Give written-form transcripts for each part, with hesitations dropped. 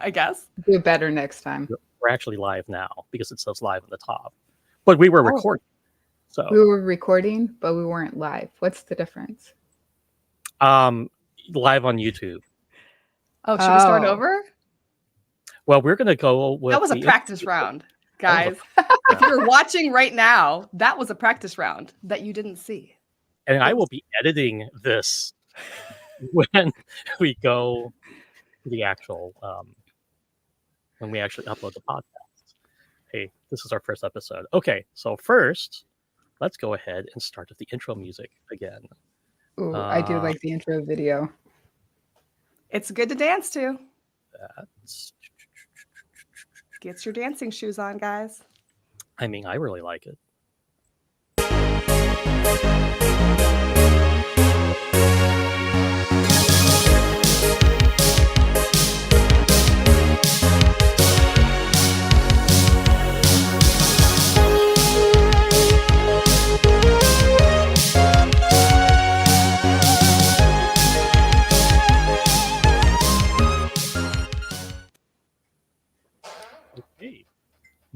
I guess. Do better next time. We're actually live now because it says live at the top. But we were recording. So we were recording, but we weren't live. What's the difference? Live on YouTube. Oh, should we start over? Well, we're going to go with... That was a practice round, guys. If you're watching right now, that was a practice round that you didn't see. And I will be editing this when we go to the actual... when we actually upload the podcast. Hey, this is our first episode. Okay, so first, let's go ahead and start with the intro music again. Ooh, I do like the intro video. It's good to dance to. That's... Get your dancing shoes on, guys. I mean, I really like it.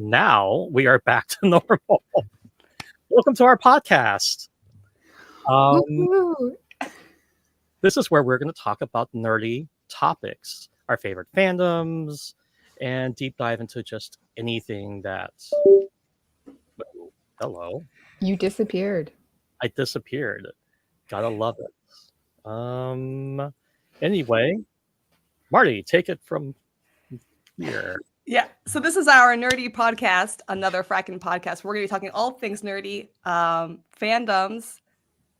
Now we are back to normal. Welcome to our podcast. This is where we're going to talk about nerdy topics, our favorite fandoms, and deep dive into just anything that's... Hello. You disappeared. I disappeared. Gotta love it. Anyway, Marty, take it from here. Yeah, so this is our nerdy podcast, another fracking podcast. We're going to be talking all things nerdy, fandoms,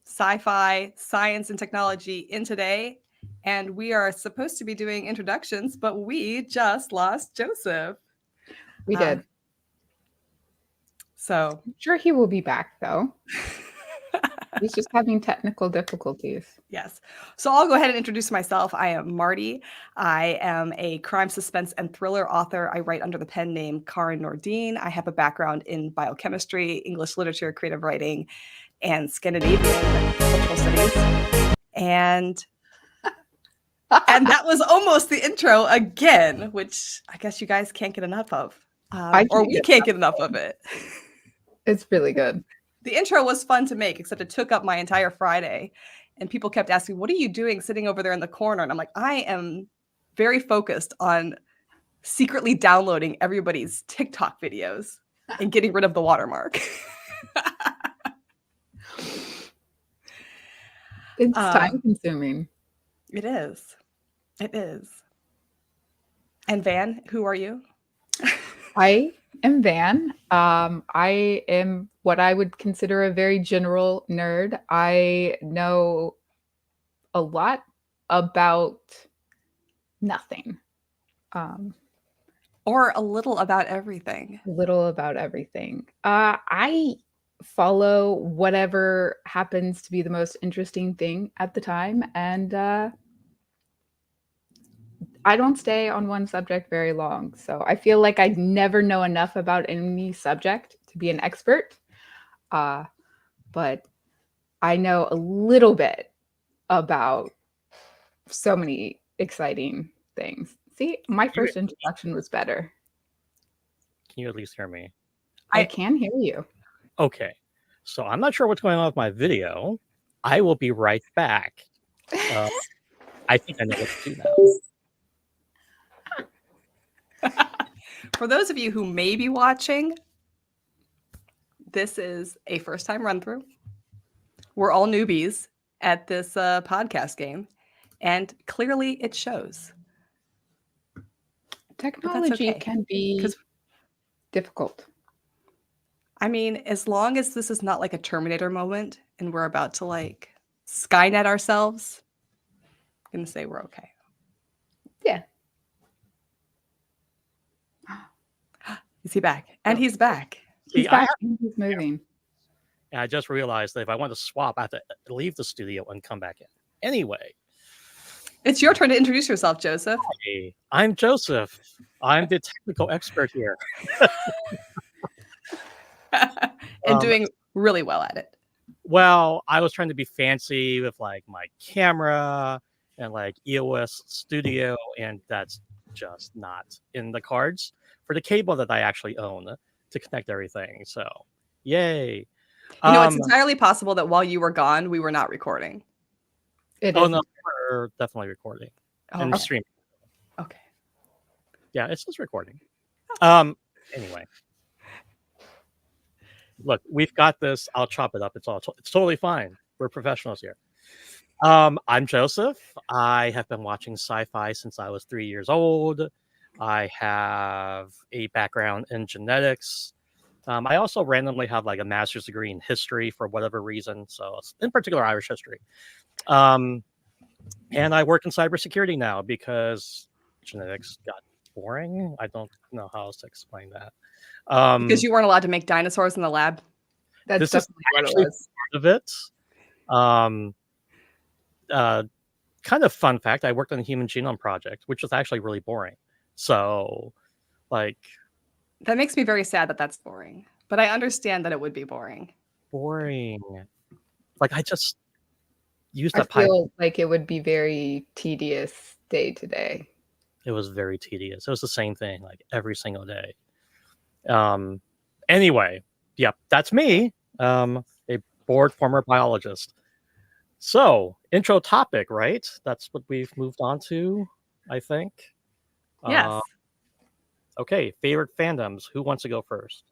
sci-fi, science, and technology in today. And we are supposed to be doing introductions, but we just lost Joseph. We did. So I'm sure he will be back, though. He's just having technical difficulties. Yes. So I'll go ahead and introduce myself. I am Marty. I am a crime, suspense, and thriller author. I write under the pen name Karin Nordin. I have a background in biochemistry, English literature, creative writing, and Scandinavian cultural studies. And that was almost the intro again, which I guess you guys can't get enough of. Or we can't get enough of it. It's really good. The intro was fun to make, except it took up my entire Friday. And people kept asking, what are you doing sitting over there in the corner? And I'm like, I am very focused on secretly downloading everybody's TikTok videos and getting rid of the watermark. It's time consuming. It is. It is. And Van, who are you? I am Van. I am what I would consider a very general nerd. I know a lot about nothing. Or a little about everything. Little about everything. I follow whatever happens to be the most interesting thing at the time. And I don't stay on one subject very long. So I feel like I never know enough about any subject to be an expert. But I know a little bit about so many exciting things. See, my first introduction was better. Can you at least hear me? I can hear you. Okay. So I'm not sure what's going on with my video. I will be right back. I think I know what to do now. For those of you who may be watching, this is a first-time run-through. We're all newbies at this podcast game, and clearly it shows. Technology can be difficult. I mean, as long as this is not like a Terminator moment and we're about to like Skynet ourselves, I'm going to say we're okay. Yeah. Is he back? And he's back. He's back. He's moving. And I just realized that if I want to swap, I have to leave the studio and come back in. Anyway. It's your turn to introduce yourself, Joseph. Hey, I'm Joseph. I'm the technical expert here. And doing really well at it. Well, I was trying to be fancy with like my camera and like EOS Studio, and that's just not in the cards for the cable that I actually own to connect everything. So, yay. It's entirely possible that while you were gone, we were not recording. No, we're definitely recording and okay. streaming. Okay. Yeah, it's just recording. Anyway. Look, we've got this. I'll chop it up. It's totally fine. We're professionals here. I'm Joseph. I have been watching sci-fi since I was 3 years old. I have a background in genetics. I also randomly have like a master's degree in history for whatever reason. So in particular, Irish history. And I work in cybersecurity now because genetics got boring. I don't know how else to explain that. Because you weren't allowed to make dinosaurs in the lab. That's this is actually part of it. Kind of fun fact, I worked on the Human Genome Project, which was actually really boring. So, like... That makes me very sad that that's boring. But I understand that it would be boring. Boring. Like, I just used I that pipe. feel like it would be very tedious day to day. It was very tedious. It was the same thing, like, every single day. Anyway, yep, that's me, a bored former biologist. So, intro topic, right? That's what we've moved on to, I think. Yes. Okay, favorite fandoms. Who wants to go first?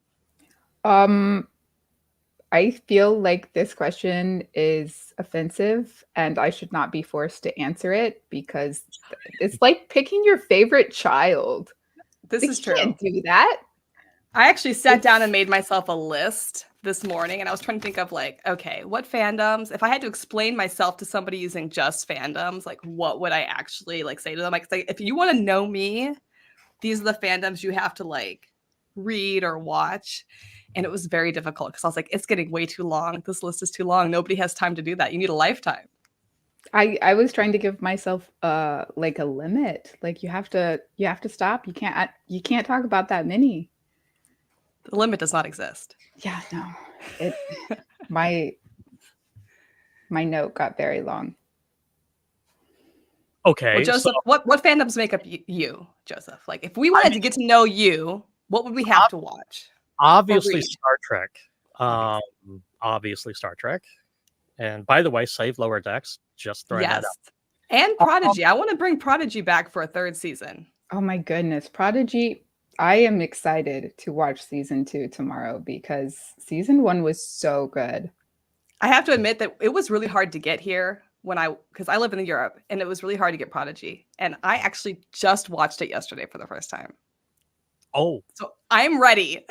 I feel like this question is offensive and I should not be forced to answer it because it's like picking your favorite child. This is true. You can't do that. I actually sat down and made myself a list this morning, and I was trying to think of like, okay, what fandoms, if I had to explain myself to somebody using just fandoms, like what would I actually like say to them? Like, if you want to know me, these are the fandoms you have to like read or watch. And it was very difficult because I was like, it's getting way too long. This list is too long. Nobody has time to do that. You need a lifetime. I was trying to give myself like a limit. Like you have to stop. You can't talk about that many. The limit does not exist. Yeah, no. My note got very long. Okay. Well, Joseph, what fandoms make up you, Joseph? Like, if we wanted to get to know you, what would we have to watch? Obviously, Star Trek. Obviously, Star Trek. And by the way, save Lower Decks. Just throwing that out. And Prodigy. I want to bring Prodigy back for a third season. Oh my goodness, Prodigy. I am excited to watch season 2 tomorrow because season 1 was so good. I have to admit that it was really hard to get here because I live in Europe, and it was really hard to get Prodigy. And I actually just watched it yesterday for the first time. Oh. So I'm ready.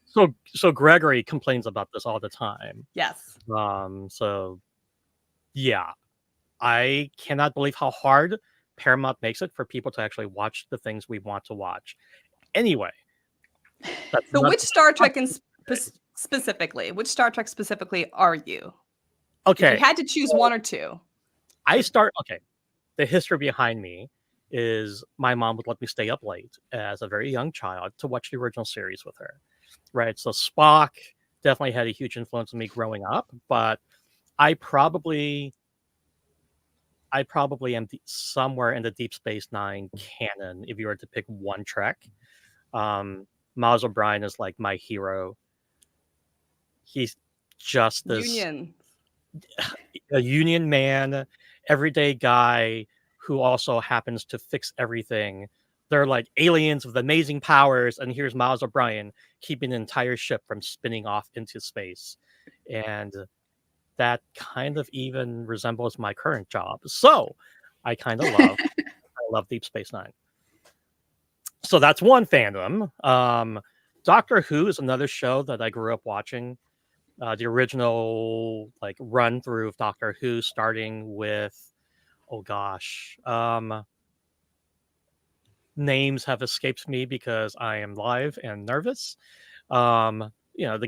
So Gregory complains about this all the time. Yes. So yeah. I cannot believe how hard Paramount makes it for people to actually watch the things we want to watch. Anyway. So which Star Trek specifically are you? Okay. If you had to choose one or two. The history behind me is my mom would let me stay up late as a very young child to watch the original series with her. Right. So Spock definitely had a huge influence on me growing up, but I probably am somewhere in the Deep Space Nine canon if you were to pick one Trek. Miles O'Brien is like my hero. He's just this a union man, everyday guy who also happens to fix everything. They're like aliens with amazing powers, and here's Miles O'Brien keeping an entire ship from spinning off into space. And that kind of even resembles my current job. So I kind of love Deep Space Nine. So that's one fandom. Doctor Who is another show that I grew up watching. The original like run through of Doctor Who, starting with, names have escaped me because I am live and nervous. The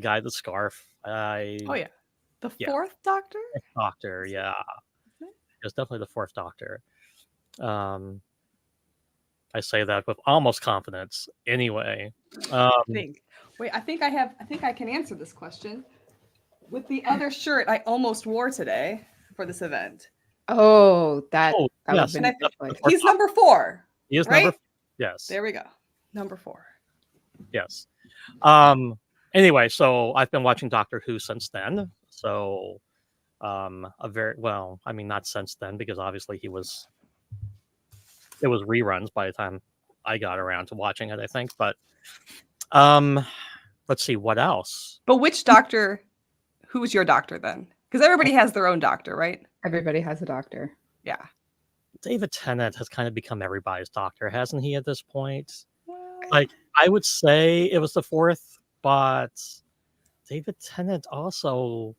guy with the scarf. The fourth Doctor? Doctor, yeah. It's definitely the fourth Doctor. I say that with almost confidence. Anyway. I think I can answer this question with the other shirt I almost wore today for this event. Oh, that yes. would have been he's number 4. He is right? number Yes. There we go. Number 4. Yes. Anyway, so I've been watching Doctor Who since then. So not since then, because obviously it was reruns by the time I got around to watching it, I think. But let's see what else. But which doctor? Who's your doctor then? Because everybody has their own doctor, right? Everybody has a doctor. Yeah. David Tennant has kind of become everybody's doctor, hasn't he, at this point? Well, Like, I would say it was the 4th, but David Tennant also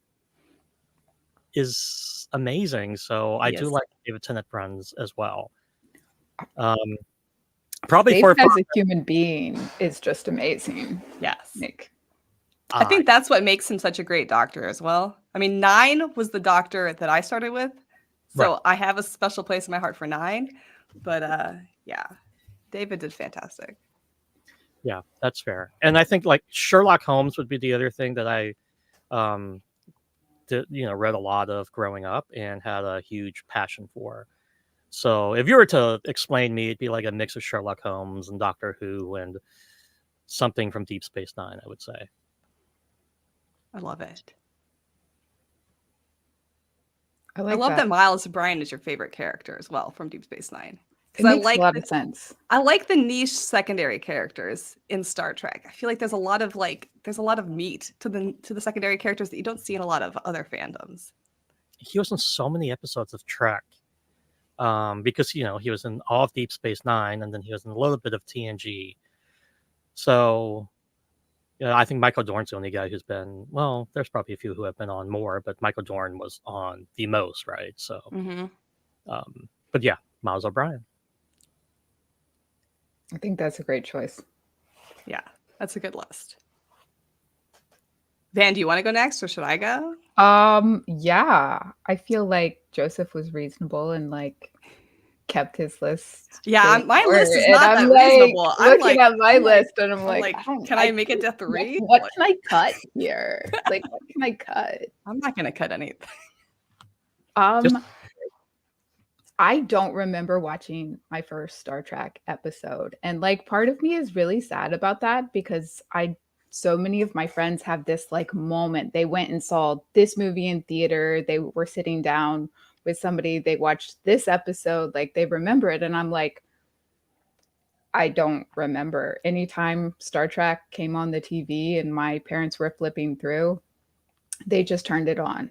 is amazing. So I do Yes. like David Tennant runs as well. Probably David 4 as a human being is just amazing. Yes. Nick. I think that's what makes him such a great doctor as well. I mean, 9 was the doctor that I started with. So Right. I have a special place in my heart for 9. But yeah, David did fantastic. Yeah, that's fair. And I think like Sherlock Holmes would be the other thing that I read a lot of growing up and had a huge passion for. So if you were to explain me, it'd be like a mix of Sherlock Holmes and Doctor Who and something from Deep Space Nine, I would say. I love it. I love that Miles O'Brien is your favorite character as well from Deep Space Nine. It makes a lot of sense. I like the niche secondary characters in Star Trek. I feel like there's a lot of meat to the secondary characters that you don't see in a lot of other fandoms. He was in so many episodes of Trek. Because he was in all of Deep Space Nine, and then he was in a little bit of TNG. So, I think Michael Dorn's the only guy who's been. Well, there's probably a few who have been on more, but Michael Dorn was on the most, right? So, but yeah, Miles O'Brien. I think that's a great choice. Yeah, that's a good list. Van, do you want to go next, or should I go? Yeah, I feel like Joseph was reasonable and like kept his list. Yeah, my list is and not I'm that reasonable. Like, I'm looking at my list and I'm like, can I make it to 3? What can I cut here? Like, what can I cut? I'm not gonna cut anything. I don't remember watching my first Star Trek episode, and like part of me is really sad about that because so many of my friends have this like moment. They went and saw this movie in theater. They were sitting down with somebody. They watched this episode. Like they remember it. And I'm like, I don't remember. Anytime Star Trek came on the TV and my parents were flipping through, they just turned it on.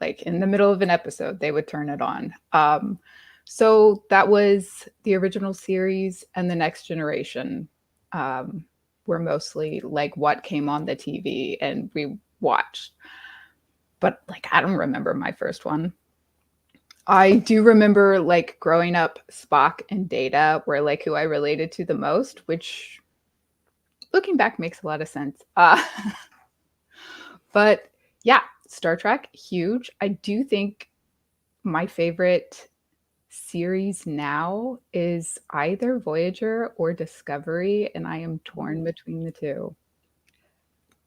Like in the middle of an episode, they would turn it on. So that was the original series and the Next Generation. Were mostly like what came on the TV and we watched. But like, I don't remember my first one. I do remember like growing up, Spock and Data were like who I related to the most, which looking back makes a lot of sense. But yeah, Star Trek, huge. I do think my favorite series now is either Voyager or Discovery, and I am torn between the two.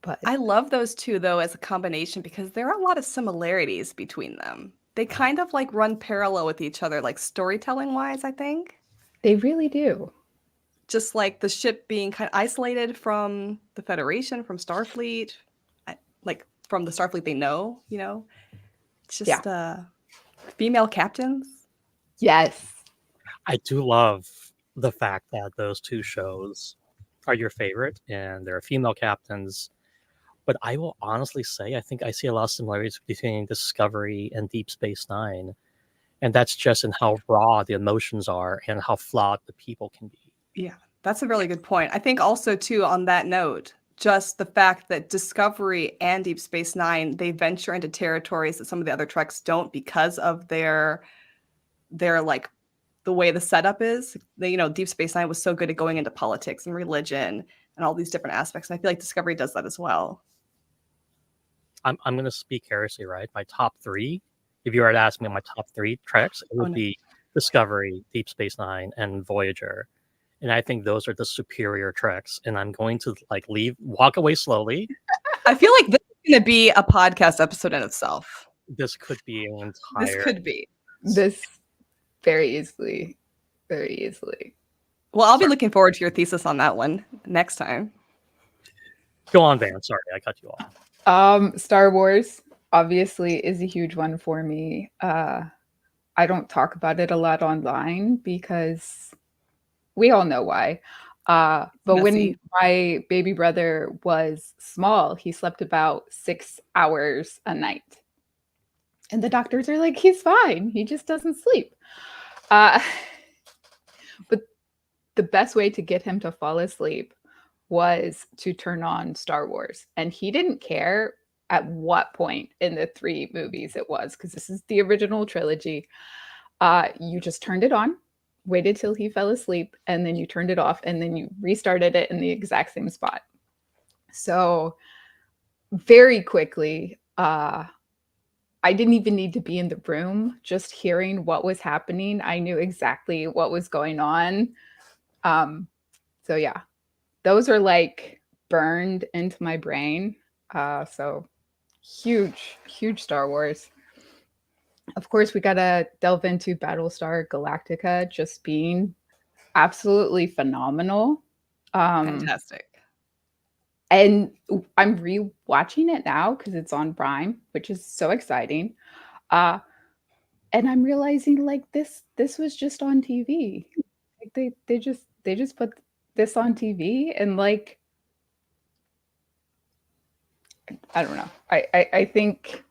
But I love those two though as a combination because there are a lot of similarities between them. They kind of like run parallel with each other, like storytelling wise, I think. They really do. Just like the ship being kind of isolated from the Federation, from Starfleet, like from the Starfleet they know, It's just female captains. Yes. I do love the fact that those two shows are your favorite and they're female captains. But I will honestly say, I think I see a lot of similarities between Discovery and Deep Space Nine. And that's just in how raw the emotions are and how flawed the people can be. Yeah, that's a really good point. I think also, too, on that note, just the fact that Discovery and Deep Space Nine, they venture into territories that some of the other Treks don't because of their like the way the setup is. Deep Space Nine was so good at going into politics and religion and all these different aspects. And I feel like Discovery does that as well. I'm going to speak heresy, right? My top 3, if you were to ask me my top 3 Treks, it would be Discovery, Deep Space Nine, and Voyager. And I think those are the superior Treks. And I'm going to walk away slowly. I feel like this is going to be a podcast episode in itself. This could be an entire... This could be. This very easily. Very easily. Well, I'll be looking forward to your thesis on that one next time. Go on, Van. Sorry, I cut you off. Star Wars obviously is a huge one for me. I don't talk about it a lot online because we all know why. But when Messy. my baby brother was small, he slept about 6 hours a night. And the doctors are like, he's fine. He just doesn't sleep. But the best way to get him to fall asleep was to turn on Star Wars. And he didn't care at what point in the 3 movies it was, because this is the original trilogy. You just turned it on, waited till he fell asleep, and then you turned it off, and then you restarted it in the exact same spot. So very quickly, I didn't even need to be in the room. Just hearing what was happening, I knew exactly what was going on. So yeah, those are like burned into my brain. So huge Star Wars. Of course, we gotta delve into Battlestar Galactica just being absolutely phenomenal. Fantastic. And I'm rewatching it now because it's on Prime, which is so exciting. And I'm realizing like this was just on TV. Like they just put this on TV, and like I don't know. I think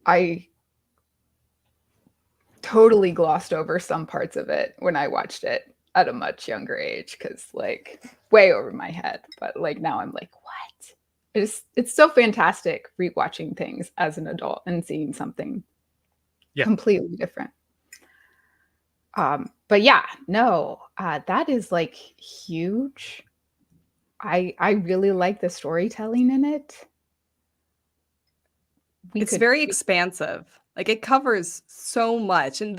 I totally glossed over some parts of it when I watched it at a much younger age, because like way over my head. But like now I'm like, what? It's so fantastic rewatching things as an adult and seeing something completely different. But yeah, no, that is like huge. I really like the storytelling in it. It's very expansive. Like it covers so much. And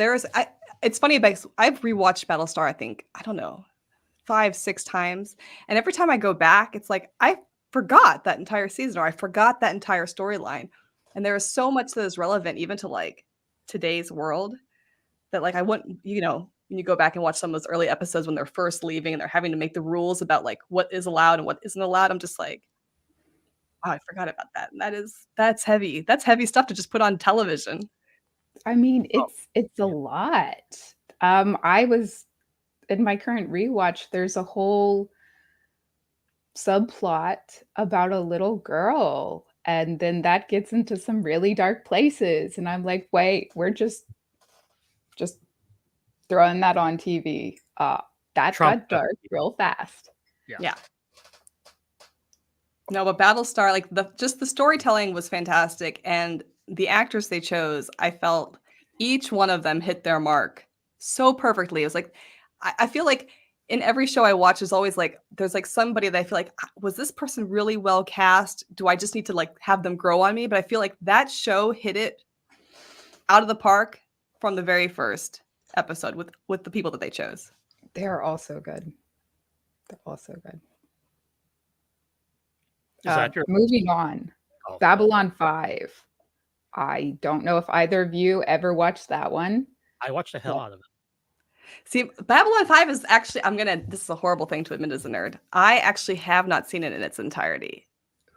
it's funny, because I've rewatched Battlestar, I think, I don't know, 5, 6 times. And every time I go back, it's like, I forgot that entire season, or I forgot that entire storyline. And there is so much that is relevant even to like today's world, that like I wouldn't, when you go back and watch some of those early episodes when they're first leaving and they're having to make the rules about like what is allowed and what isn't allowed, I'm just like, wow, I forgot about that. And that's heavy. That's heavy stuff to just put on television. I mean, it's a lot. I was in my current rewatch, there's a whole subplot about a little girl, and then that gets into some really dark places, and I'm like, wait, we're just throwing that on TV. That got dark real fast. Yeah. No, but Battlestar, like just the storytelling was fantastic, and the actors they chose, I felt each one of them hit their mark so perfectly. It was like, I feel like in every show I watch, there's like somebody that I feel like, was this person really well cast? Do I just need to like have them grow on me? But I feel like that show hit it out of the park from the very first episode with the people that they chose. They're all so good. They're all so good. Moving on, Babylon 5. I don't know if either of you ever watched that one. I watched the hell out of it. See, Babylon 5 is actually, this is a horrible thing to admit as a nerd. I actually have not seen it in its entirety.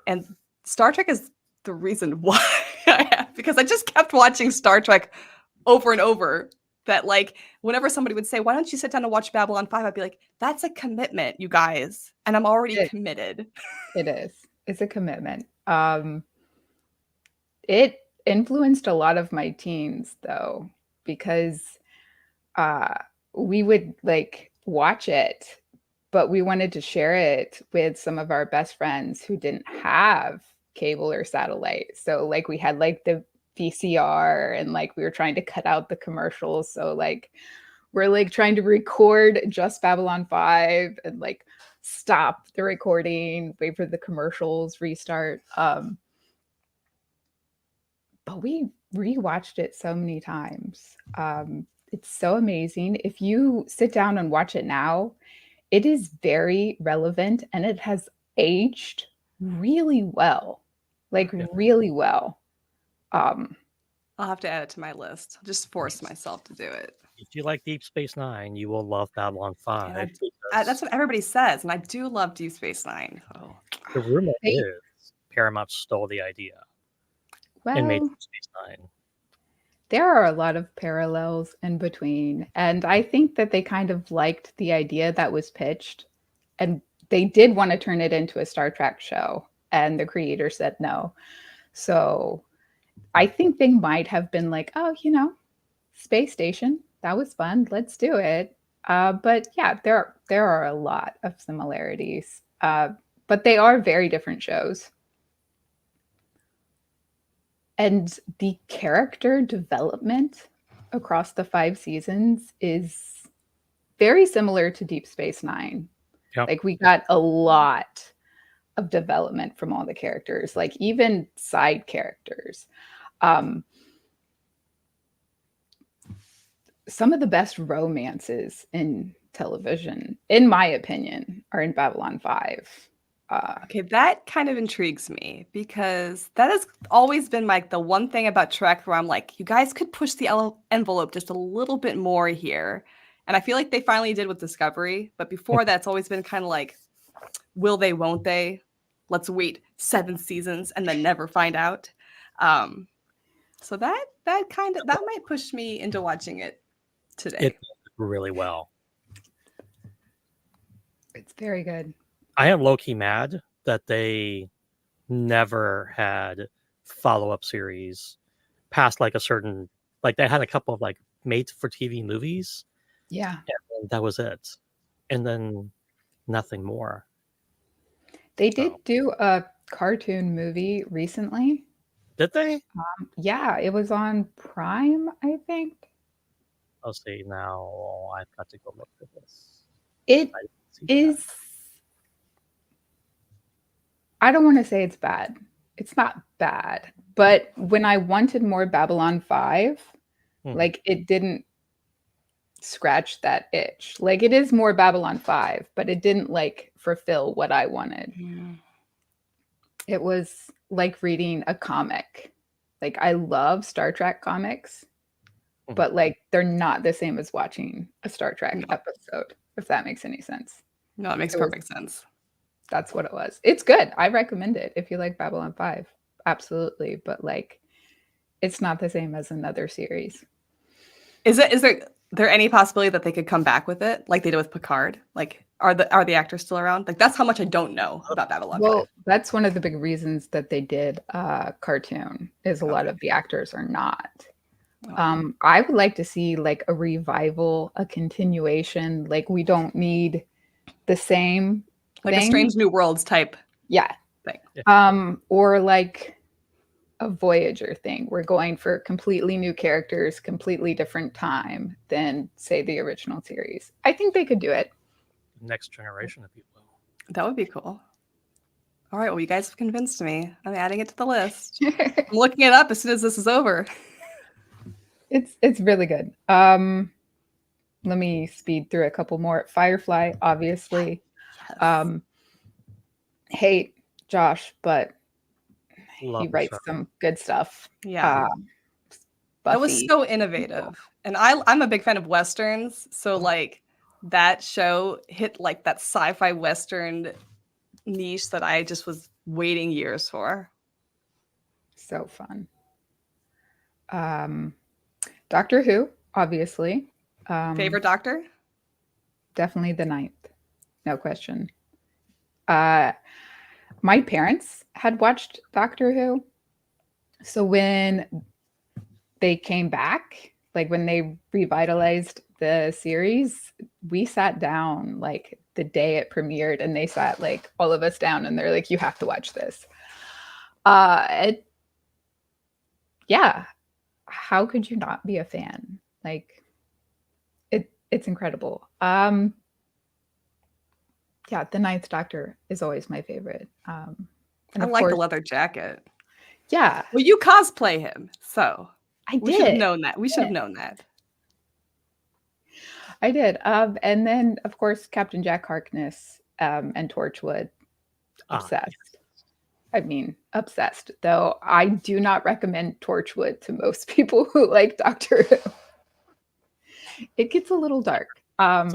And Star Trek is the reason why I have, because I just kept watching Star Trek over and over. That like, whenever somebody would say, why don't you sit down and watch Babylon 5? I'd be like, that's a commitment, you guys. And I'm already committed. It is. It's a commitment. It influenced a lot of my teens though, because we would like watch it, but we wanted to share it with some of our best friends who didn't have cable or satellite. So like we had like the VCR, and like we were trying to cut out the commercials. So like we're like trying to record just Babylon 5 and like stop the recording, wait for the commercials, restart. But we rewatched it so many times. It's so amazing. If you sit down and watch it now, it is very relevant, and it has aged really well, really well. I'll have to add it to my list. I'll just force myself to do it. if you like Deep Space Nine, you will love Babylon 5 that's because what everybody says, and I do love Deep Space Nine. So. the rumor They- is Paramount stole the idea and made Well, Deep Space Nine. there are a lot of parallels in between. And I think that they kind of liked the idea that was pitched. And they did want to turn it into a Star Trek show. And the creator said no. So I think they might have been like, oh, space station. That was fun. Let's do it. But yeah, there are a lot of similarities. But they are very different shows. And the character development across the 5 seasons is very similar to Deep Space Nine. Yep. Like we got a lot of development from all the characters, like even side characters. Some of the best romances in television, in my opinion, are in Babylon 5. Okay, that kind of intrigues me because that has always been like the one thing about Trek where I'm like, you guys could push the envelope just a little bit more here. And I feel like they finally did with Discovery. But before that, it's always been kind of like, will they, won't they? Let's wait 7 seasons and then never find out. So that might push me into watching it today. It did really well. It's very good. I am low-key mad that they never had follow-up series past like a certain, like they had a couple of like made-for-TV movies. Yeah. And that was it. And then nothing more. They did do a cartoon movie recently. Did they? Yeah, it was on Prime, I think. I'll see now. I've got to go look for this. It I didn't see is. that. I don't want to say it's bad. It's not bad. But when I wanted more Babylon 5, like it didn't scratch that itch. Like it is more Babylon 5, but it didn't like fulfill what I wanted. It was like reading a comic. Like I love Star Trek comics, but like they're not the same as watching a Star Trek episode, if that makes any sense. No, it makes perfect sense. That's what it was. It's good. I recommend it if you like Babylon 5. Absolutely. But like it's not the same as another series. Is there any possibility that they could come back with it like they did with Picard? Like are the actors still around? Like that's how much I don't know about Babylon 5. That's one of the big reasons that they did a cartoon is a lot of the actors are not. I would like to see like a revival, a continuation. Like we don't need the same like thing. a Strange New Worlds type thing. Or like a Voyager thing. We're going for completely new characters, completely different time than say the original series. I think they could do it. Next generation of people. That would be cool. All right, well, you guys have convinced me. I'm adding it to the list. I'm looking it up as soon as this is over. It's really good. Let me speed through a couple more. Firefly, obviously. Yes. Hate Josh, but Love he the writes show. some good stuff. Yeah. That was Buffy. so innovative. And I'm a big fan of Westerns. So like that show hit like that sci-fi Western niche that I just was waiting years for. So fun. Doctor Who, obviously. Favorite Doctor? Definitely the 9th. No question. My parents had watched Doctor Who. So when they came back, like when they revitalized the series, we sat down like the day it premiered and they sat like all of us down and they're like, you have to watch this. Yeah. How could you not be a fan? Like it's incredible. Yeah, the 9th Doctor is always my favorite. And I like the leather jacket. Yeah. Well, you cosplay him, so We should have known that. We should have known that. I did. And then, of course, Captain Jack Harkness and Torchwood. Obsessed. I mean, obsessed. Though I do not recommend Torchwood to most people who like Doctor Who. It gets a little dark. I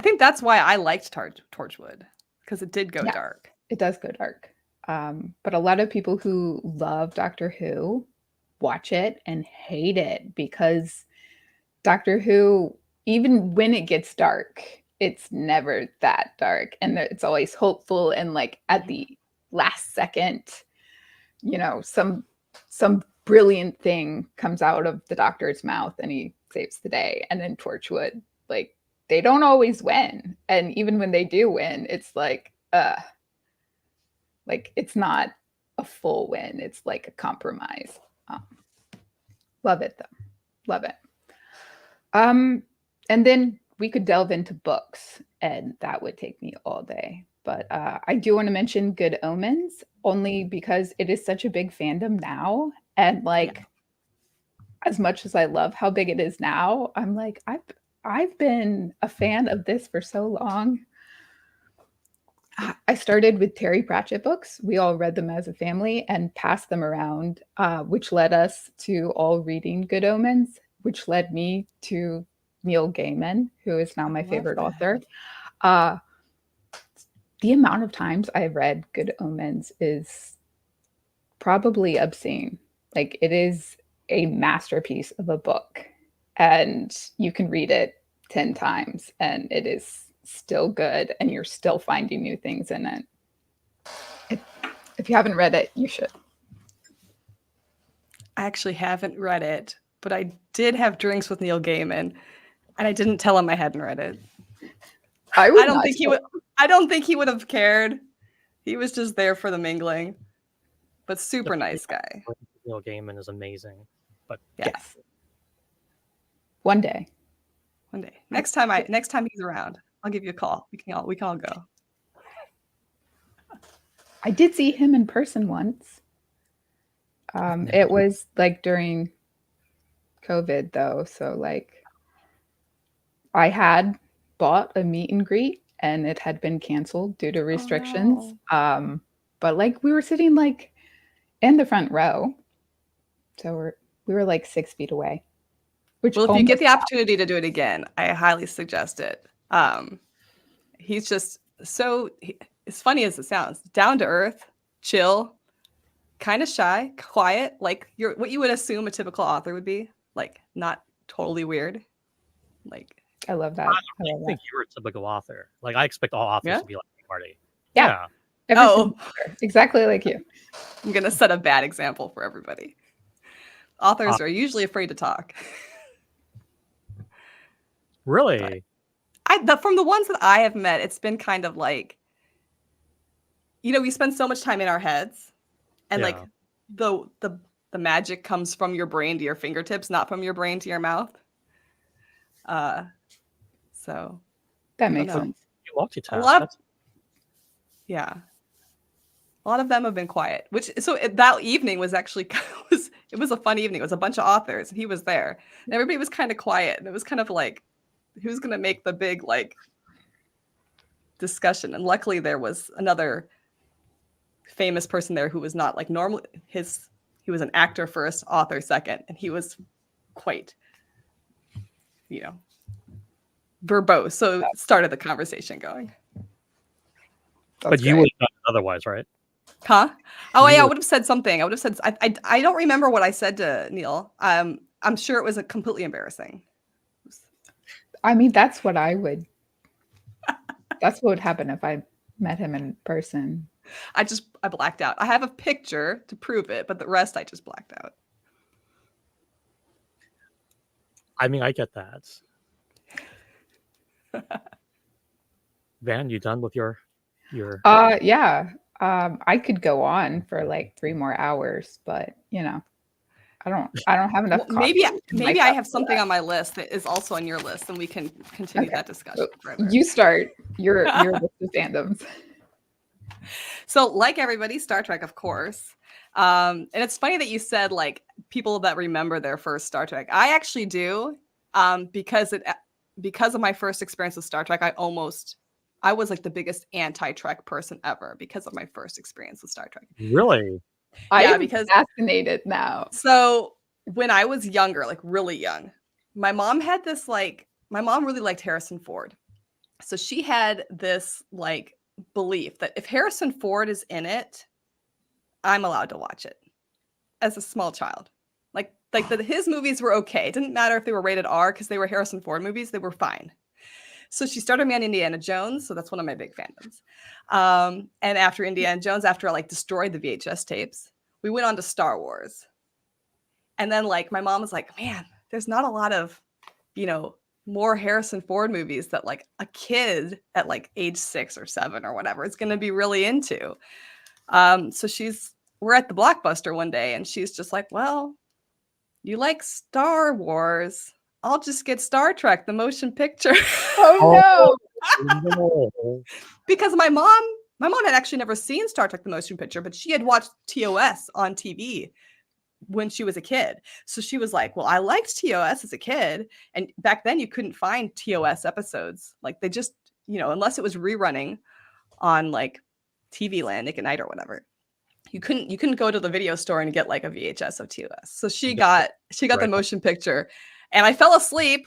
think that's why I liked Torchwood, because it did go Yeah. dark. It does go dark. But a lot of people who love Doctor Who watch it and hate it because Doctor Who, even when it gets dark, it's never that dark. And it's always hopeful. And like at the last second, you know, some brilliant thing comes out of the doctor's mouth and he saves the day. And then Torchwood, like, they don't always win. And even when they do win, it's like it's not a full win. It's like a compromise. Love it though. Love it. And then we could delve into books and that would take me all day. But I do want to mention Good Omens only because it is such a big fandom now. And like, as much as I love how big it is now, I'm like, I've been a fan of this for so long. I started with Terry Pratchett books. We all read them as a family and passed them around, which led us to all reading Good Omens, which led me to Neil Gaiman, who is now my favorite author. The amount of times I've read Good Omens is probably obscene. Like, it is a masterpiece of a book, and you can read it 10 times and it is still good and you're still finding new things in it. If you haven't read it, you should. I actually haven't read it, but I did have drinks with Neil Gaiman, and I didn't tell him I hadn't read it. I don't think he would have cared. He was just there for the mingling, but super nice guy. Neil Gaiman is amazing. But yes, one day. Next time he's around, I'll give you a call. We can all go. I did see him in person once. It was like during COVID though, so like I had bought a meet and greet and it had been canceled due to restrictions. Oh, no. But like we were sitting like in the front row, so we were like 6 feet away. Well, if you get the opportunity to do it again, I highly suggest it. He's just so, as funny as it sounds, down to earth, chill, kind of shy, quiet, like what you would assume a typical author would be, like not totally weird. Like, I love that. I think you're a typical author. Like, I expect all authors to be like Marty. Yeah. Exactly like you. I'm gonna set a bad example for everybody. Authors are usually afraid to talk. Really? From the ones that I have met, it's been kind of like, we spend so much time in our heads, and like the magic comes from your brain to your fingertips, not from your brain to your mouth. So that makes sense. You multitask. A lot of them have been quiet. That evening was actually it was a fun evening. It was a bunch of authors, and he was there, and everybody was kind of quiet, and it was kind of like, who's going to make the big like discussion? And luckily there was another famous person there who was not like normal. He was an actor first, author second, and he was quite, verbose. So it started the conversation going. But you would have done it otherwise, right? Huh? Oh yeah, I would have said something. I would have said, I don't remember what I said to Neil. I'm sure it was completely embarrassing. I mean, that's what would happen if I met him in person. I blacked out. I have a picture to prove it, but the rest I just blacked out. I mean, I get that. Van, you done with your yeah. I could go on for like 3 more hours, but I don't have enough. Maybe I have something on my list that is also on your list, and we can continue that discussion forever. You start your list of fandoms. So, like everybody, Star Trek, of course. And it's funny that you said like people that remember their first Star Trek. I actually do, because of my first experience with Star Trek. I was like the biggest anti-Trek person ever because of my first experience with Star Trek. Really? I am fascinated now. So when I was younger, like really young, my mom had this my mom really liked Harrison Ford. So she had this belief that if Harrison Ford is in it, I'm allowed to watch it as a small child. His movies were okay. It didn't matter if they were rated R because they were Harrison Ford movies. They were fine. So she started me on Indiana Jones. So that's one of my big fandoms. And after Indiana Jones, after I destroyed the VHS tapes, we went on to Star Wars. And then my mom was like, man, there's not a lot of, more Harrison Ford movies that a kid at age 6 or 7 or whatever is going to be really into. So we're at the Blockbuster one day and she's just like, well, you like Star Wars. I'll just get Star Trek, the motion picture. Oh no. Because my mom had actually never seen Star Trek, the motion picture, but she had watched TOS on TV when she was a kid. So she was like, well, I liked TOS as a kid. And back then you couldn't find TOS episodes. They just, unless it was rerunning on TV Land, Nick at Night or whatever. You couldn't go to the video store and get a VHS of TOS. So she got the motion picture, and I fell asleep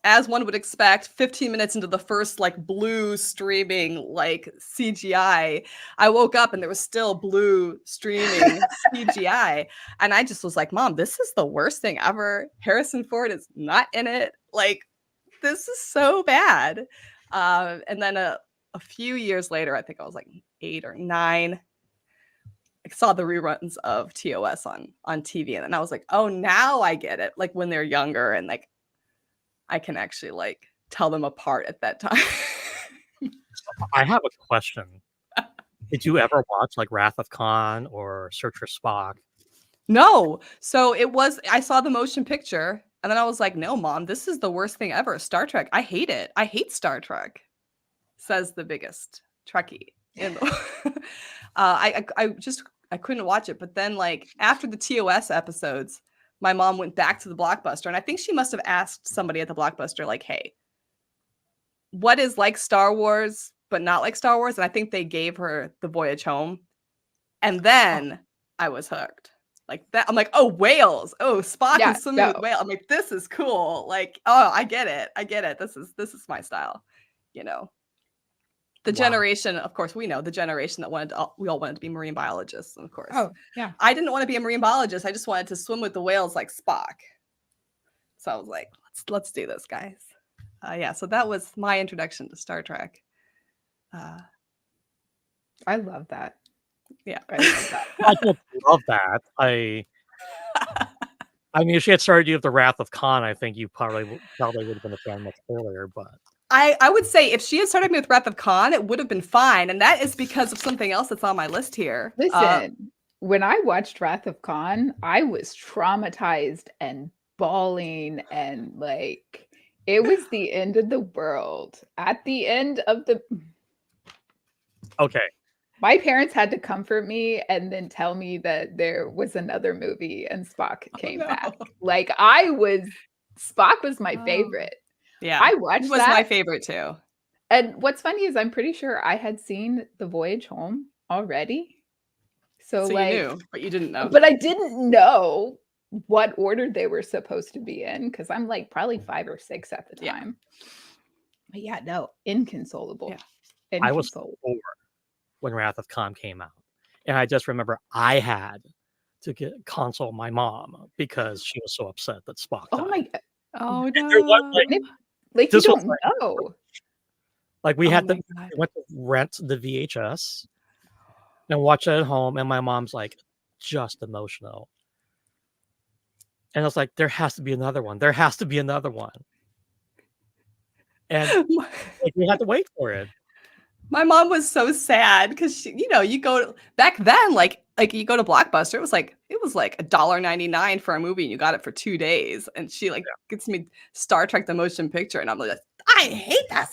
as one would expect 15 minutes into the first blue streaming CGI. I woke up and there was still blue streaming CGI, and I just was like, Mom, this is the worst thing ever. Harrison Ford is not in it. This is so bad. And then a few years later, I think I was 8 or 9, I saw the reruns of TOS on TV, and then I was like, oh, now I get it. When they're younger and I can actually tell them apart at that time. I have a question. Did you ever watch Wrath of Khan or Search for Spock? No. So I saw the motion picture and then I was like, no, Mom, this is the worst thing ever. Star Trek. I hate it. I hate Star Trek, says the biggest Trekkie in the I couldn't watch it. But then after the TOS episodes, my mom went back to the Blockbuster, and I think she must have asked somebody at the Blockbuster, hey, what is Star Wars, but not like Star Wars? And I think they gave her The Voyage Home. And then I was hooked. That. I'm like, oh, whales. Oh, Spock is swimming with whales. I'm like, this is cool. Oh, I get it. I get it. This is my style, The generation, of course, we know the generation that we all wanted to be marine biologists, of course. Oh, yeah. I didn't want to be a marine biologist. I just wanted to swim with the whales like Spock. So I was like, let's do this, guys. Yeah, so that was my introduction to Star Trek. I love that. Yeah. I love that. I don't love that. I mean, if she had started you with the Wrath of Khan, I think you probably would have been a fan much earlier, but I would say if she had started me with Wrath of Khan, it would have been fine. And that is because of something else that's on my list here. Listen, when I watched Wrath of Khan, I was traumatized and bawling and it was the end of the world. At the end of the... Okay. My parents had to comfort me and then tell me that there was another movie and Spock came back. Spock was my favorite. Yeah, I watched that. It was my favorite too. And what's funny is I'm pretty sure I had seen The Voyage Home already. So you knew, but you didn't know. But I didn't know what order they were supposed to be in because I'm probably 5 or 6 at the time. But yeah, no, inconsolable. Yeah. I was 4 when Wrath of Khan came out. And I just remember I had to console my mom because she was so upset that Spock died. Oh my God. Oh no. There was, you don't know. We had we went to rent the VHS and watch it at home, and my mom's just emotional. And I was like, there has to be another one. There has to be another one. And we had to wait for it. My mom was so sad because you go back then, you go to Blockbuster, it was $1.99 for a movie, and you got it for 2 days. And she gets me Star Trek: The Motion Picture, and I'm like, I hate this.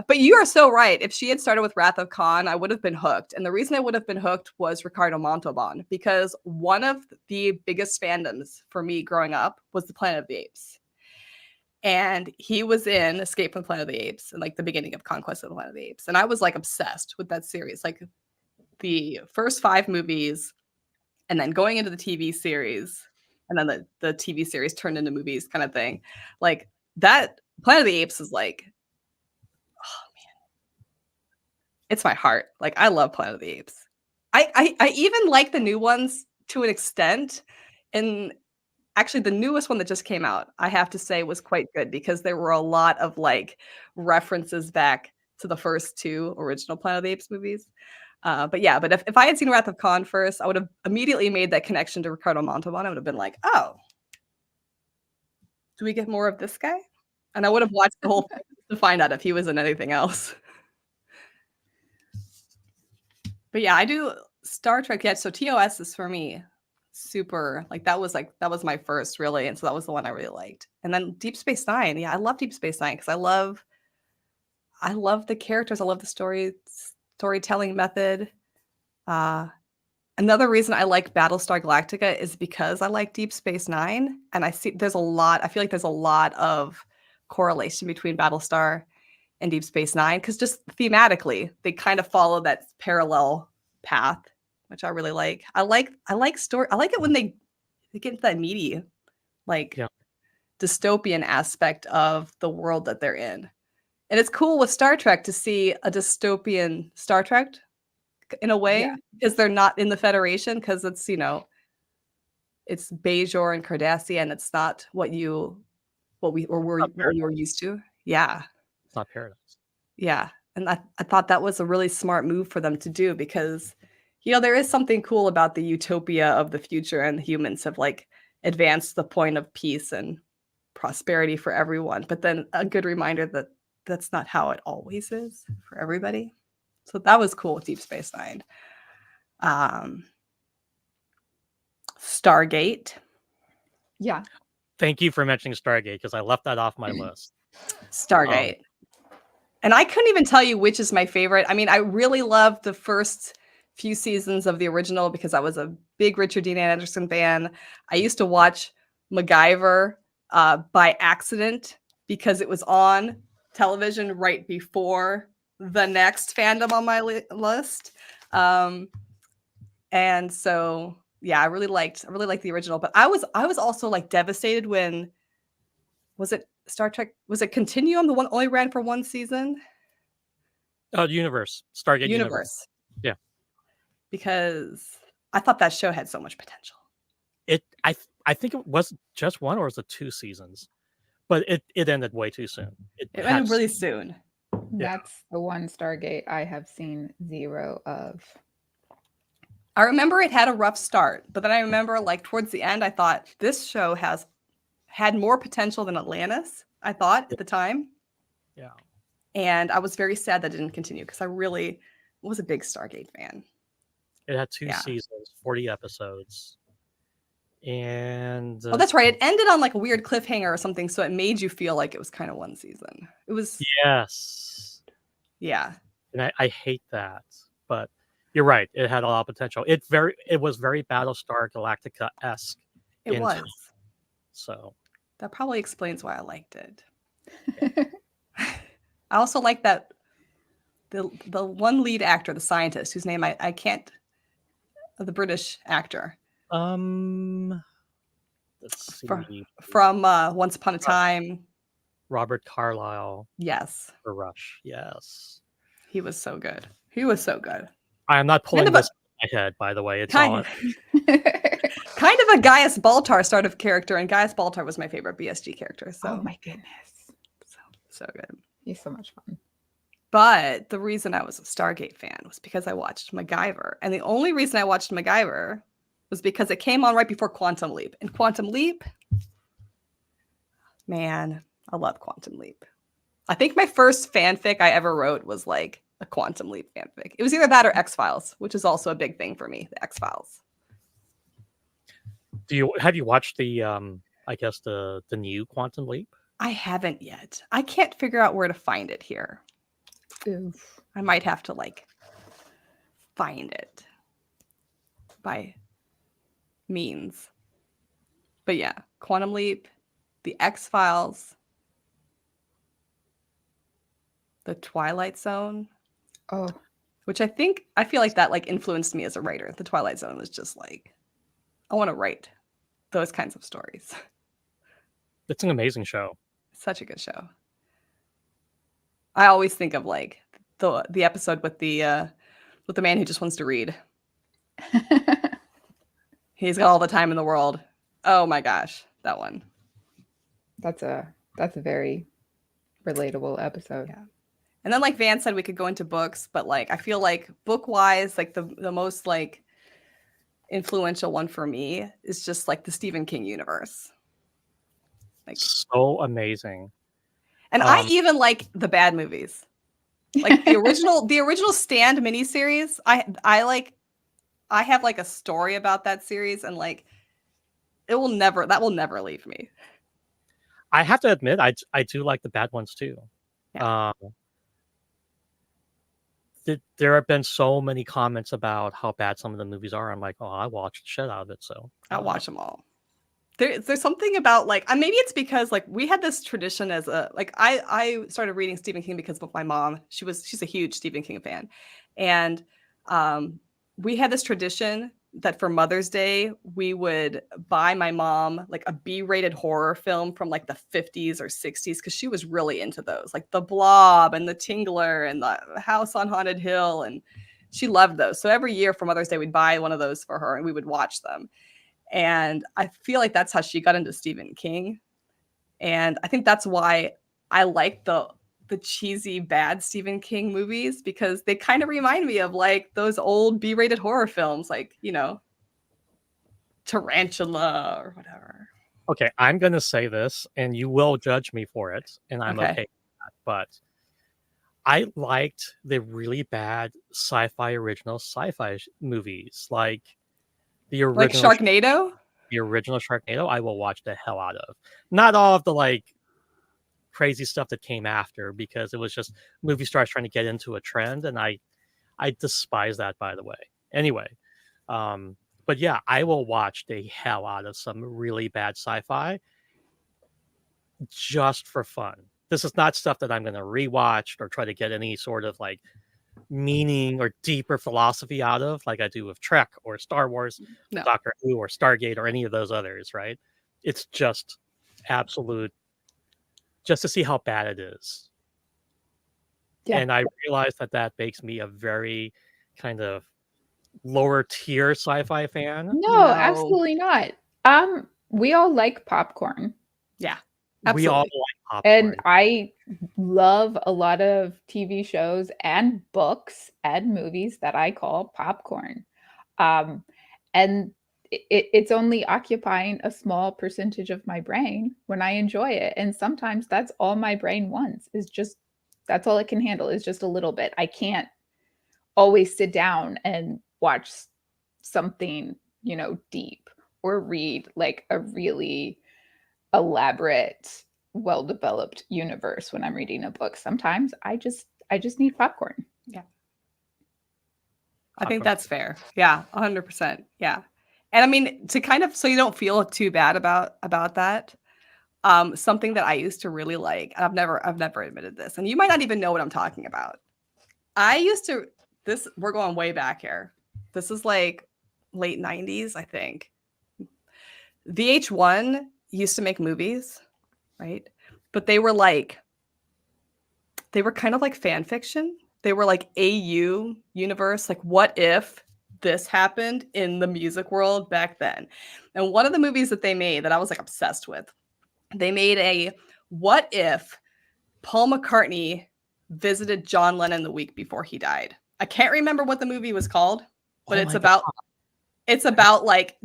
But you are so right. If she had started with Wrath of Khan, I would have been hooked. And the reason I would have been hooked was Ricardo Montalban, because one of the biggest fandoms for me growing up was the Planet of the Apes. And he was in Escape from the Planet of the Apes and the beginning of Conquest of the Planet of the Apes. And I was obsessed with that series, the first 5 movies, and then going into the TV series. and then the TV series turned into movies kind of thing. Like that Planet of the Apes is like, oh man, it's my heart. Like I love Planet of the Apes. I even like the new ones to an extent. And actually the newest one that just came out, I have to say was quite good because there were a lot of like references back to the first two original Planet of the Apes movies. But yeah, but if I had seen Wrath of Khan first, I would have immediately made that connection to Ricardo Montalban. I would have been like, oh, do we get more of this guy? And I would have watched the whole thing to find out if he was in anything else. But yeah, I do Star Trek. Yeah, so TOS is for me super that was my first really, and so that was the one I really liked. And then Deep Space Nine. Yeah, I love Deep Space Nine because I love the characters. I love the storytelling method. Another reason I like Battlestar Galactica is because I like Deep Space Nine, and I feel like there's a lot of correlation between Battlestar and Deep Space Nine because just thematically they kind of follow that parallel path, which I really like. I like story. I like it when they get into that meaty, dystopian aspect of the world that they're in. And it's cool with Star Trek to see a dystopian Star Trek in a way because they're not in the Federation, because it's, it's Bajor and Cardassian. It's not what we were used to. Yeah. It's not paradise. Yeah. And I thought that was a really smart move for them to do because, there is something cool about the utopia of the future, and humans have advanced the point of peace and prosperity for everyone. But then a good reminder that that's not how it always is for everybody. So that was cool with Deep Space Nine. Stargate. Yeah. Thank you for mentioning Stargate because I left that off my list. Stargate. And I couldn't even tell you which is my favorite. I mean, I really loved the first few seasons of the original because I was a big Richard Dean Anderson fan. I used to watch MacGyver by accident because it was on television right before the next fandom on my list. And so, yeah, I really liked the original, but I was also devastated when, was it Star Trek? Was it Continuum? The one only ran for one season? Universe. Stargate Universe. Yeah. Because I thought that show had so much potential. I think it was just one, or was it 2 seasons? But it ended way too soon. It ended really soon. Yeah. That's the one Stargate I have seen 0 of. I remember it had a rough start, but then I remember towards the end, I thought this show had more potential than Atlantis, I thought at the time. Yeah. And I was very sad that didn't continue because I really was a big Stargate fan. It had 2 seasons, 40 episodes. And oh, that's right. It ended on a weird cliffhanger or something, so it made you feel like it was kind of one season. It was yeah. And I hate that, but you're right. It had a lot of potential. It was very Battlestar Galactica-esque. It was. So that probably explains why I liked it. I also like that the one lead actor, the scientist, whose name I can't, the British actor. Let's see. From Once Upon a Time. Robert Carlyle. Yes. For Rush. Yes. He was so good. He was so good. I am not pulling this in my head, by the way. It's kind of a Gaius Baltar sort of character, and Gaius Baltar was my favorite BSG character. So. Oh my goodness. So good. He's so much fun. But the reason I was a Stargate fan was because I watched MacGyver. And the only reason I watched MacGyver was because it came on right before Quantum Leap. And Quantum Leap, man, I love Quantum Leap. I think my first fanfic I ever wrote was a Quantum Leap fanfic. It was either that or X-Files, which is also a big thing for me, the X-Files. Have you watched the I guess the new Quantum Leap? I haven't yet. I can't figure out where to find it here. Oof. I might have to find it by means. But yeah, Quantum Leap, the X-Files, the Twilight Zone. Oh. Which I feel like that influenced me as a writer. The Twilight Zone was just I want to write those kinds of stories. It's an amazing show. Such a good show. I always think of like the episode with the man who just wants to read. He's got all the time in the world. Oh my gosh, that one. That's a very relatable episode. Yeah. And then like Van said, we could go into books, but like I feel like book wise, like the most like influential one for me is just like the Stephen King universe. Like So amazing. And I even like the bad movies. Like the original Stand miniseries. I have like a story about that series, and like that will never leave me. I have to admit, I do like the bad ones too. Yeah. There have been so many comments about how bad some of the movies are. I'm like, oh, I watched the shit out of it, so I'll watch them all. There's something about like, maybe it's because like we had this tradition as a like I started reading Stephen King because of my mom. She's a huge Stephen King fan, and we had this tradition that for Mother's Day we would buy my mom like a B-rated horror film from like the 50s or 60s because she was really into those, like The Blob and The Tingler and The House on Haunted Hill, and she loved those. So every year for Mother's Day we'd buy one of those for her and we would watch them. And I feel like that's how she got into Stephen King. And I think that's why I like the cheesy, bad Stephen King movies, because they kind of remind me of like those old B-rated horror films, like, you know, Tarantula or whatever. Okay, I'm going to say this, and you will judge me for it, and I'm okay with that. But I liked the really bad original sci-fi movies, like the original, like Sharknado. The original Sharknado, I will watch the hell out of. Not all of the like crazy stuff that came after, because it was just movie stars trying to get into a trend, and I despise that, by the way. Anyway, but yeah, I will watch the hell out of some really bad sci-fi just for fun. This is not stuff that I'm going to rewatch or try to get any sort of like meaning or deeper philosophy out of, like I do with Trek or Star Wars, Doctor Who or Stargate or any of those others, right? It's just absolute, just to see how bad it is. Yeah. And I realize that makes me a very kind of lower tier sci-fi fan. No, absolutely not. We all like popcorn. Yeah. Absolutely. We all like popcorn. And I love a lot of TV shows and books and movies that I call popcorn. And it's only occupying a small percentage of my brain when I enjoy it. And sometimes that's all my brain wants, is just, that's all it can handle, is just a little bit. I can't always sit down and watch something, you know, deep, or read like a really elaborate, well-developed universe when I'm reading a book. Sometimes I just need popcorn. Yeah. I think that's fair. Yeah, 100%. Yeah. And I mean, to kind of, so you don't feel too bad about that, something that I used to really like, and I've never admitted this, and you might not even know what I'm talking about. I used to, we're going way back here. This is like late 90s, I think. VH1 used to make movies, right? But they were kind of like fan fiction. They were like AU universe, like what if this happened in the music world back then. And one of the movies that they made that I was like obsessed with, they made a what if Paul McCartney visited John Lennon the week before he died. I can't remember what the movie was called, but it's about like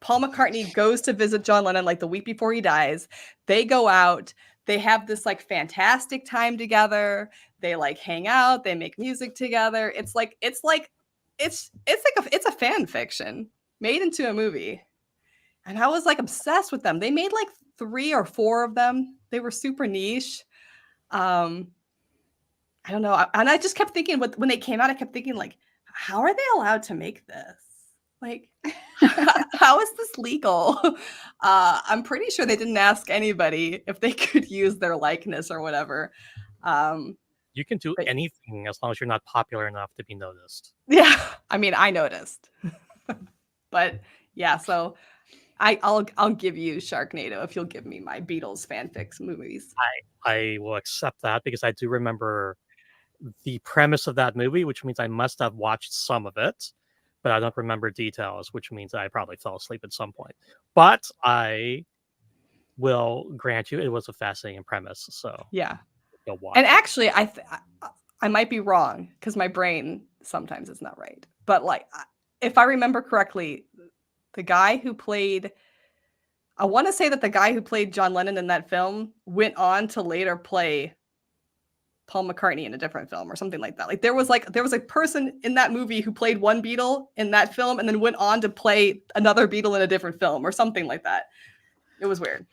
Paul McCartney goes to visit John Lennon like the week before he dies. They go out, they have this like fantastic time together. They like hang out, they make music together. It's a fan fiction made into a movie. And I was like obsessed with them. They made like 3 or 4 of them. They were super niche. I don't know. And I just kept thinking, when they came out, I kept thinking like, how are they allowed to make this? Like, how is this legal? I'm pretty sure they didn't ask anybody if they could use their likeness or whatever. You can do anything as long as you're not popular enough to be noticed. Yeah. I mean, I noticed. But yeah, so I'll give you Sharknado if you'll give me my Beatles fanfics movies. I will accept that because I do remember the premise of that movie, which means I must have watched some of it, but I don't remember details, which means I probably fell asleep at some point. But I will grant you it was a fascinating premise. So Yeah. go watch And it. actually, I might be wrong because my brain sometimes is not right. But like, if I remember correctly, the guy who played, I want to say that the guy who played John Lennon in that film went on to later play Paul McCartney in a different film or something like that. Like there was a person in that movie who played one Beatle in that film and then went on to play another Beatle in a different film or something like that. It was weird.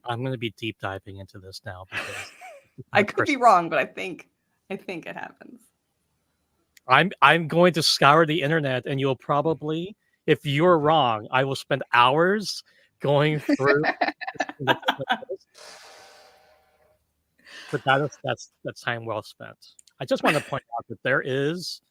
I'm going to be deep diving into this now because I could be wrong, but I think it happens. I'm going to scour the internet, and you'll probably, if you're wrong, I will spend hours going through. But that's time well spent. I just want to point out that there is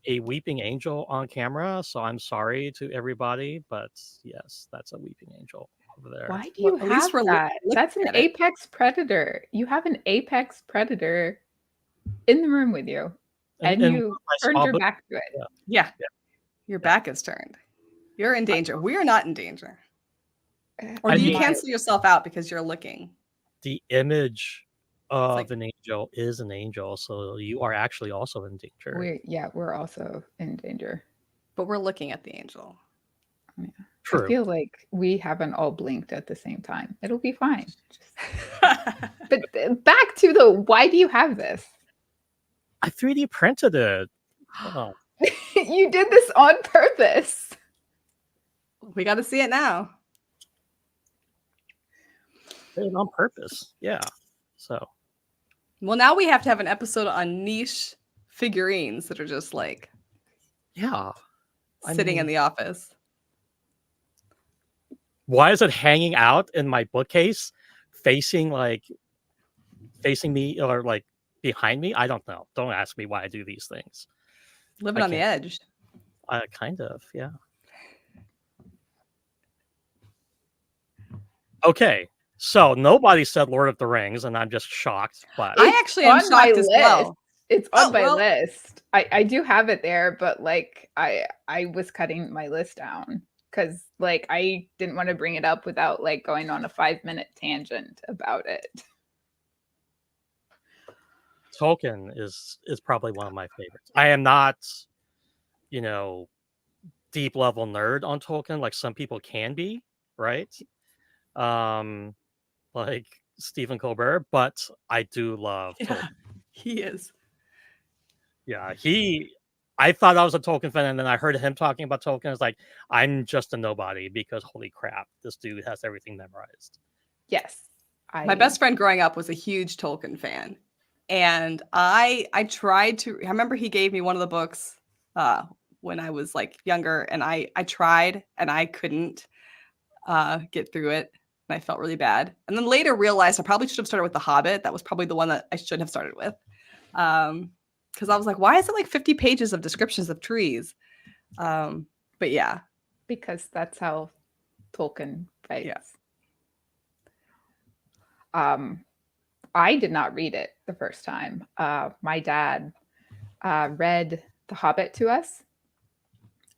a weeping angel on camera, so I'm sorry to everybody, but yes, that's a weeping angel over there. Why do you Well, at least have we're that? That's an looking at it. apex predator. You have an apex predator in the room with you, and you I turned saw your the- back to it. Yeah. Yeah. Your back is turned. You're in danger. We are not in danger. Or I do you mean- cancel yourself out because you're looking? The image of like- an angel is an angel, so you are actually also in danger. We're also in danger. But we're looking at the angel. True. I feel like we haven't all blinked at the same time. It'll be fine. But back to the why do you have this? I 3D printed it. Oh, You did this on purpose. We got to see it now. did it on purpose. Yeah. So Well, now we have to have an episode on niche figurines that are just like yeah. sitting in the office. Why is it hanging out in my bookcase, facing me or like behind me? I don't know. Don't ask me why I do these things. Living I on the can't- edge. Kind of, yeah. Okay, so nobody said Lord of the Rings, and I'm just shocked. But I actually am on my shocked as well. list. It's on Oh, my well- list. I do have it there, but like I was cutting my list down because like I didn't want to bring it up without like going on a 5-minute tangent about it. Tolkien is probably one of my favorites. I am not, deep level nerd on Tolkien like some people can be, right? Like Stephen Colbert, but I do love Yeah, Tolkien. he is. Yeah, I thought I was a Tolkien fan, and then I heard him talking about Tolkien. I was like, I'm just a nobody because holy crap, this dude has everything memorized. Yes. My best friend growing up was a huge Tolkien fan. And I tried to, I remember he gave me one of the books when I was like younger, and I tried and I couldn't get through it. And I felt really bad. And then later realized I probably should have started with The Hobbit. That was probably the one that I should have started with. Because I was like, why is it like 50 pages of descriptions of trees? But yeah. Because that's how Tolkien writes. Yeah. I did not read it the first time. My dad read The Hobbit to us.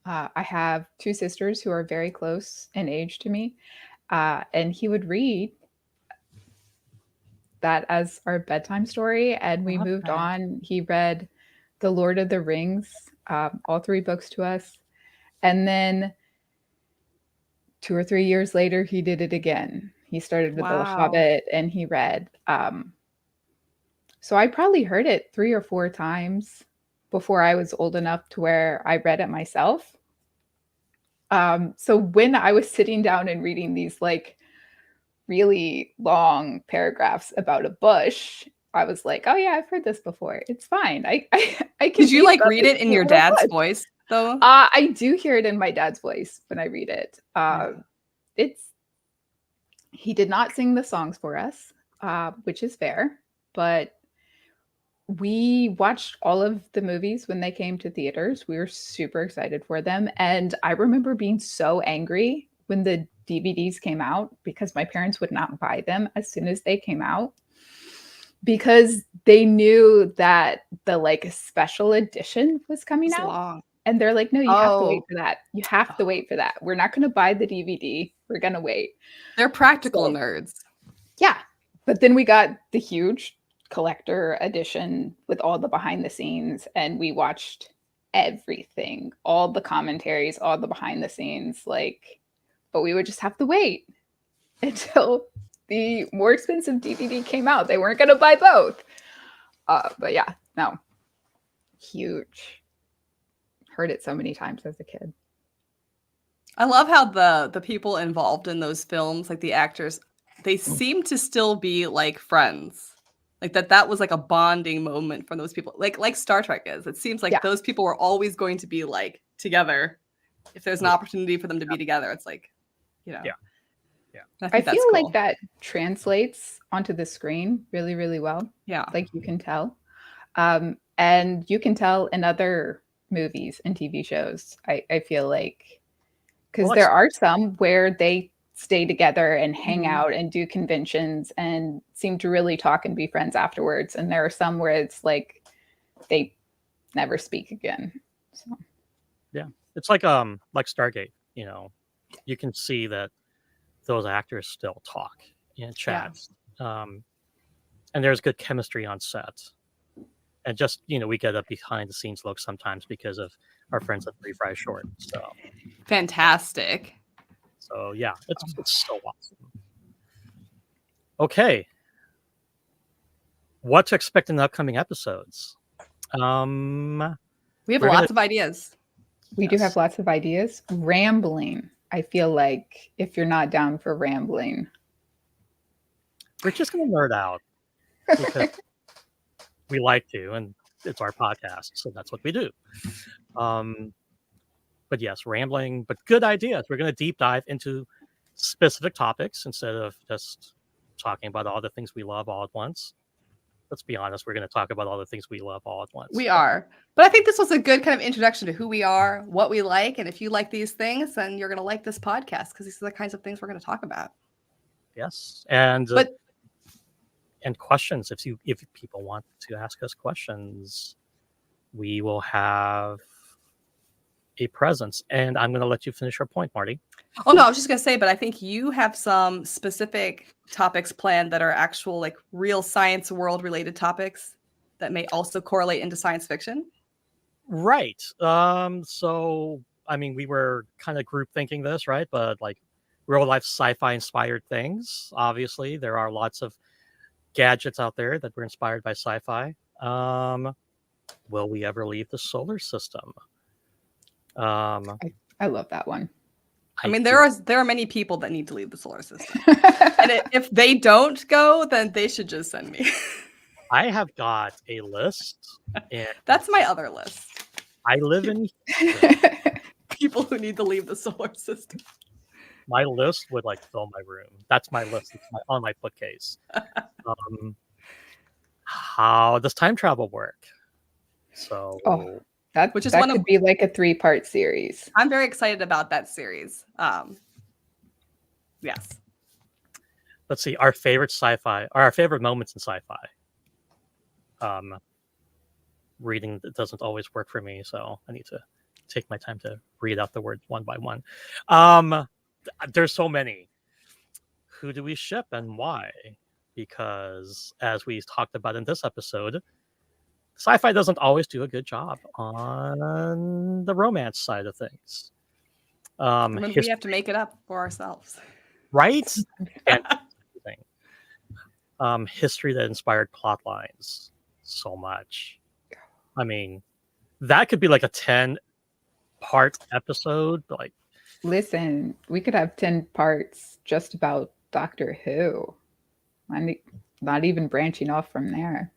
I have 2 sisters who are very close in age to me, and he would read that as our bedtime story, and we moved on. He read The Lord of the Rings, all 3 books to us, and then 2 or 3 years later, he did it again. He started with The Hobbit, and he read. So I probably heard it 3 or 4 times before I was old enough to where I read it myself. So when I was sitting down and reading these like really long paragraphs about a bush, I was like, "Oh yeah, I've heard this before. It's fine. I can." Did you read like about read this it in your cute little dad's bush. voice though? I do hear it in my dad's voice when I read it. He did not sing the songs for us, which is fair, but we watched all of the movies when they came to theaters. We were super excited for them. And I remember being so angry when the DVDs came out because my parents would not buy them as soon as they came out because they knew that the like special edition was coming It's out. long. And they're like, no, you have to wait Oh. for that. You have to wait for that. We're not going to buy the DVD. We're going to wait. They're practical So- nerds. Yeah. But then we got the huge collector edition with all the behind the scenes, and we watched everything, all the commentaries, all the behind the scenes, like, but we would just have to wait until the more expensive DVD came out. They weren't going to buy both. But yeah, no, huge. Heard it so many times as a kid. I love how the people involved in those films, like the actors, they seem to still be like friends. Like that was like a bonding moment for those people. Like Star Trek is. It seems like Yeah. those people were always going to be like together. If there's an opportunity for them to be together, it's like, you know. Yeah. I I think that's feel cool. like that translates onto the screen really, really well. Yeah. Like you can tell. And you can tell in other movies and TV shows, I feel like, because Well, there are some where they stay together and hang Mhm. out and do conventions and seem to really talk and be friends afterwards. And there are some where it's like they never speak again. So It's like Stargate, you know. You can see that those actors still talk and chat. And there's good chemistry on set. And just, you know, we get a behind the scenes look sometimes because of our friends at Three Fry Short. Fantastic. So yeah, it's so awesome. Okay. What to expect in the upcoming episodes? We have We're lots of ideas. we do Yes. have lots of ideas. Rambling. I feel like if you're not down for rambling, We're just gonna nerd out because we like to, and it's our podcast, so that's what we do. But yes, rambling, but good ideas. We're gonna deep dive into specific topics instead of just talking about all the things we love all at once. Let's be honest, we're gonna talk about all the things we love all at once. We are. But I think this was a good kind of introduction to who we are, what we like, and if you like these things, then you're going to like this podcast because these are the kinds of things we're going to talk about. Yes, and But and questions. If people want to ask us questions, we will have a presence. And I'm going to let you finish your point, Marty. oh no, I was just going to say, but I think you have some specific topics planned that are actual, like real science world related topics that may also correlate into science fiction. Right. So I mean, we were kind of group thinking this, right? But like real life sci-fi inspired things. Obviously, there are lots of gadgets out there that were inspired by sci-fi. Will we ever leave the solar system? I love that one. I mean, do- there are many people that need to leave the solar system. And if they don't go, then they should just send me. I have got a list, and That's my other list. I live in People who need to leave the solar system. my list would like fill my room. That's my list. It's on my bookcase. How does time travel work? So Oh. Which is that one of- could be like a 3-part series. I'm very excited about that series. Yes. let's see, our favorite sci-fi, or our favorite moments in sci-fi. Reading doesn't always work for me, so I need to take my time to read out the words one by one. There's so many. Who do we ship and why? Because as we talked about in this episode, sci-fi doesn't always do a good job on the romance side of things. Remember, we have to make it up for ourselves. Right? And history that inspired plot lines so much. I mean, that could be like a 10-part episode. Like, Listen, we could have 10 parts just about Doctor Who. Not even branching off from there.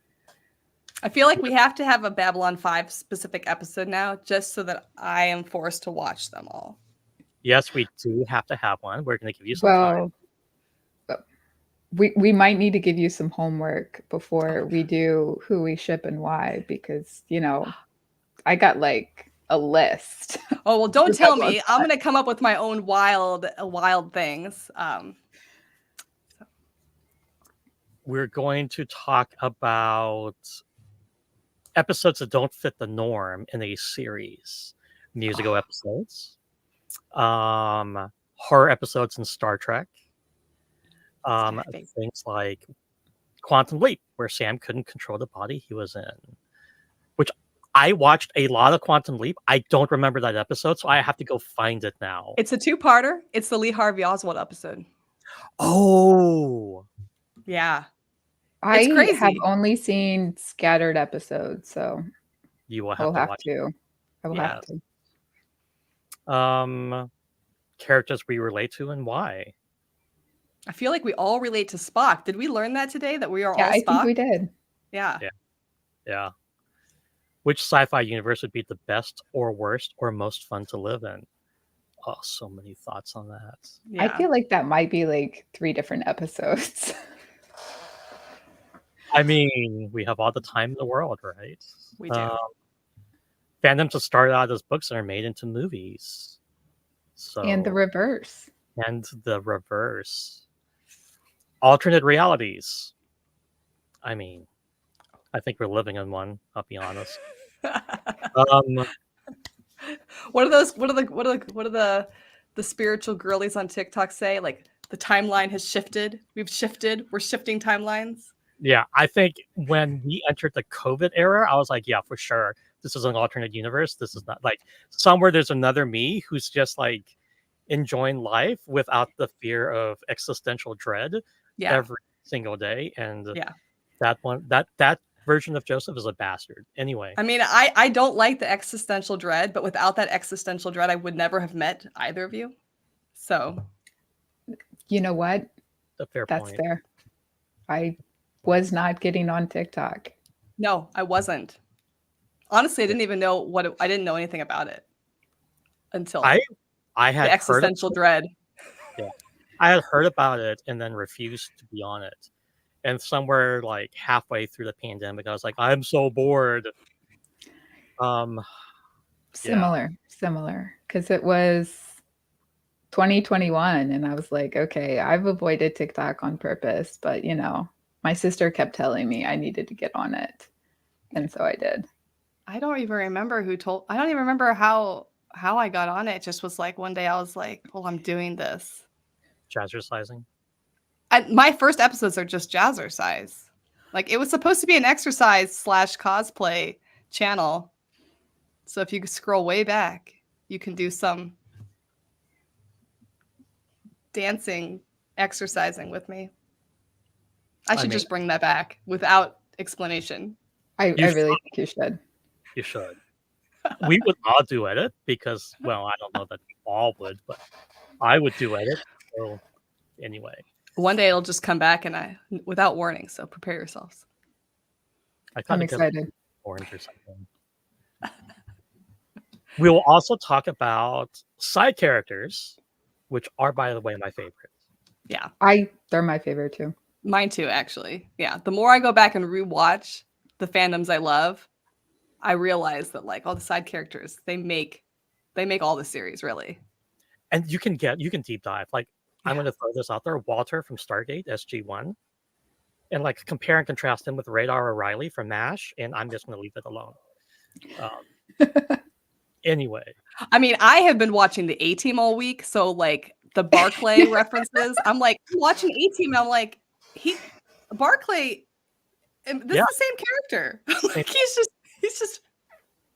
I feel like we have to have a Babylon 5 specific episode now, just so that I am forced to watch them all. yes, we do have to have one. We're going to give you some time. Well, we might need to give you some homework before we do who we ship and why, because, you know, I got like a list. Oh well, don't Put tell that on me. I'm gonna come up with my own wild things. We're going to talk about episodes that don't fit the norm in a series. Musical episodes, horror episodes in Star Trek, my favorite. things like Quantum Leap, where Sam couldn't control the body he was in. Which I watched a lot of Quantum Leap. I don't remember that episode, so I have to go find it now. It's a two-parter. It's the Lee Harvey Oswald episode. Oh, Yeah. I It's crazy. have only seen scattered episodes, so you will I have will to have watch. to. I will have to. Characters we relate to and why. I feel like we all relate to Spock. Did we learn that today, that we are Yeah, all I Spock? think we did. Yeah. Yeah. Which sci-fi universe would be the best or worst or most fun to live in? Oh, so many thoughts on that. Yeah. I feel like that might be like 3 different episodes. I mean, we have all the time in the world, right? We do. Fandoms have started out as books and are made into movies. So And the reverse. and the reverse. Alternate realities. I mean, I think we're living in one, I'll be honest. What are the spiritual girlies on TikTok say? Like, the timeline has shifted. We're shifting timelines. Yeah, I think when we entered the COVID era, I was like, yeah, for sure. This is an alternate universe. This is not like somewhere there's another me who's just like enjoying life without the fear of existential dread every single day. And that version of Joseph is a bastard. Anyway. I mean, I don't like the existential dread, but without that existential dread, I would never have met either of you. So, you know what? That's point. Fair. I was not getting on TikTok. No, I wasn't. Honestly, I didn't even know I didn't know anything about it until I had the existential dread. Yeah, I had heard about it and then refused to be on it. And somewhere like halfway through the pandemic, I was like, I'm so bored. Similar, because it was 2021, and I was like, okay, I've avoided TikTok on purpose, but my sister kept telling me I needed to get on it, and so I did. I don't even remember I don't even remember how I got on it. It just was like one day I was like, well, I'm doing this. Jazzercising? My first episodes are just jazzercise. Like, it was supposed to be an exercise / cosplay channel. So if you scroll way back, you can do some dancing, exercising with me. I should just bring that back without explanation. I really think you should. You should. We would all do edit because, well, I don't know that we all would, but I would do edit. So anyway. One day it'll just come back and without warning. So prepare yourselves. I'm excited. Orange or something. We will also talk about side characters, which are, by the way, my favorite. Yeah. They're my favorite too. Mine too, actually. Yeah. The more I go back and rewatch the fandoms I love, I realize that like all the side characters, they make all the series, really. And you can deep dive. Like, I'm going to throw this out there. Walter from Stargate, SG-1. And like compare and contrast him with Radar O'Reilly from MASH, and I'm just going to leave it alone. Anyway. I mean, I have been watching the A-Team all week, so like the Barclay references, I'm like watching A-Team, and I'm like, Barclay, this is the same character. Like, he's just.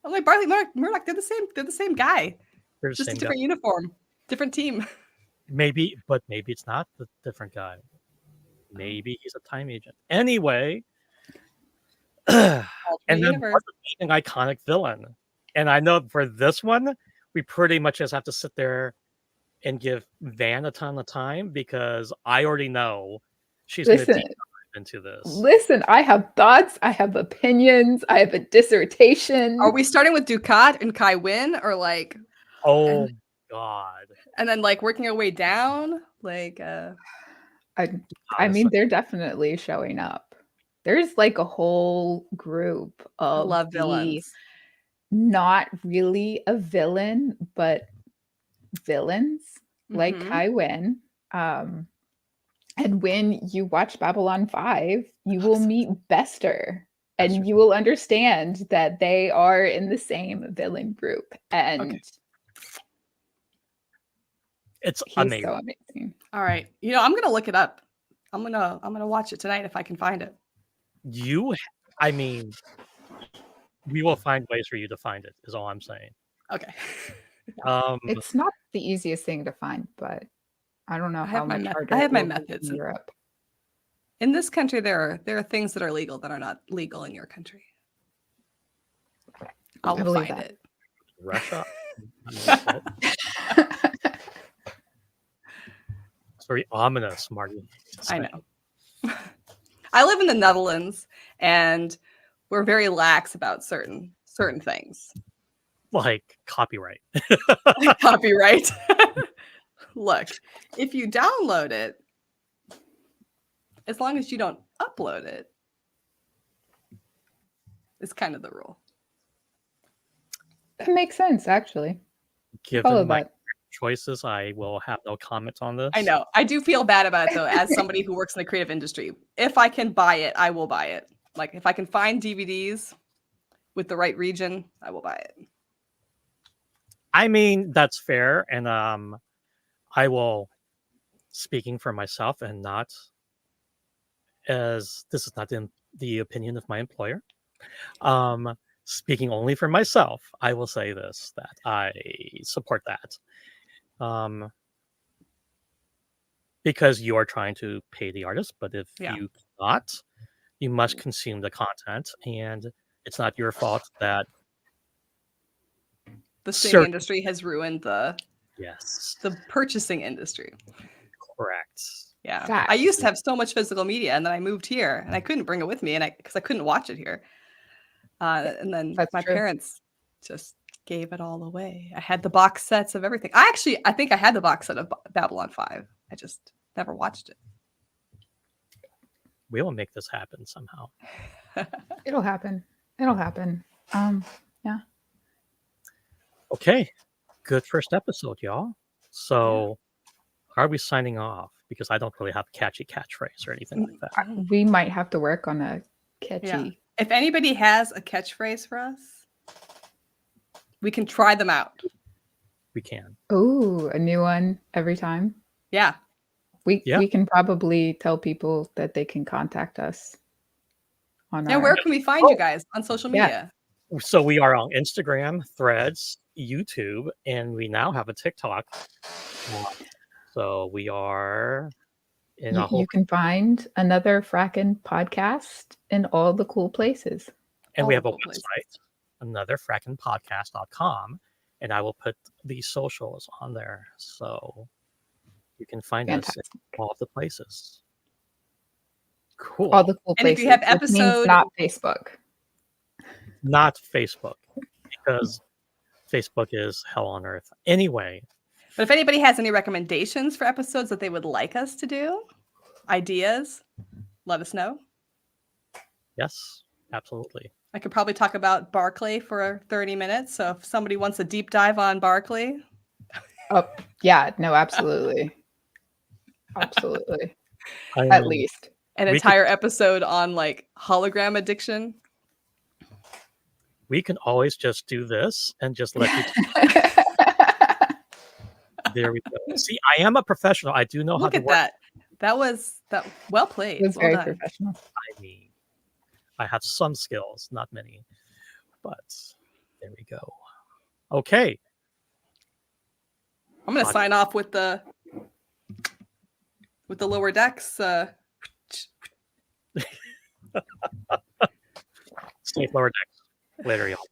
I'm like, Barclay, Murdoch, they're the same guy. They're just a different uniform, different team. Maybe it's not the different guy. Maybe he's a time agent. Anyway, and then what's an iconic villain? And I know for this one, we pretty much just have to sit there and give Van a ton of time because I already know she's going to deep dive into this. Listen, I have thoughts, I have opinions, I have a dissertation. Are we starting with Dukat and Kai Wynn, or like? Oh God! And then like working our way down, like. I mean, they're definitely showing up. There's like a whole group of love villains. not really a villain, but villains like Mhm. Kai Wynn. And when you watch Babylon 5, you will meet Bester, That's and you will understand that they are in the same villain group. And Okay. it's he's amazing. so amazing. All right. You know, I'm gonna look it up. I'm gonna watch it tonight if I can find it. I mean, we will find ways for you to find it, is all I'm saying. Okay. It's not the easiest thing to find, but I don't know I how have my much meth- harder I have it my will be methods. in Europe. In this country, there are things that are legal that are not legal in your country. I will believe find that. it. Russia. I mean, it's very ominous, Marty. I know. I live in the Netherlands, and we're very lax about certain things. Like copyright. Copyright. Look, if you download it, as long as you don't upload it, it's kind of the rule. That makes sense, actually. Follow Given my that. choices, I will have no comment on this. I know. I do feel bad about it, though, as somebody who works in the creative industry. If I can buy it, I will buy it. Like, if I can find DVDs with the right region, I will buy it. I mean, that's fair, and I will, speaking for myself and not as this is not the opinion of my employer. Speaking only for myself, I will say this, that I support that. Because you are trying to pay the artist, but if Yeah. you cannot, you must consume the content, and it's not your fault that The streaming industry has ruined the purchasing industry. Correct. Yeah. Facts. I used to have so much physical media, and then I moved here, and I couldn't bring it with me, and because I couldn't watch it here. And then That's my true. parents just gave it all away. I had the box sets of everything. I think I had the box set of Babylon 5. I just never watched it. We will make this happen somehow. It'll happen. It'll happen. Yeah. Okay. Good first episode, y'all. So are we signing off? Because I don't really have a catchy catchphrase or anything like that. We might have to work on a catchy. Yeah. If anybody has a catchphrase for us, we can try them out. We can. Ooh, a new one every time. Yeah. We can probably tell people that they can contact us on Yeah, our... where can we find you guys on social media? So we are on Instagram, Threads, YouTube, and we now have a TikTok. So we are in a whole... You can find Another Frackin' podcast in all the cool places. And we have a website, anotherfrackinpodcast.com, and I will put the socials on there. So you can find us in all of the places. Cool. All the cool places. And if you have which means not Facebook. Not Facebook, because Facebook is hell on earth. Anyway. But if anybody has any recommendations for episodes that they would like us to do, ideas, let us know. Yes, absolutely. I could probably talk about Barclay for 30 minutes. So if somebody wants a deep dive on Barclay. Oh, yeah. No, absolutely. Absolutely. At least. An entire episode on like hologram addiction. We can always just do this and just let you. There we go. See, I am a professional. I do know how to work. Look at that. That well played. It was very professional. I mean, I have some skills, not many, but there we go. Okay. I'm going to sign off with the Lower Decks. Safe Lower Decks. Later, y'all.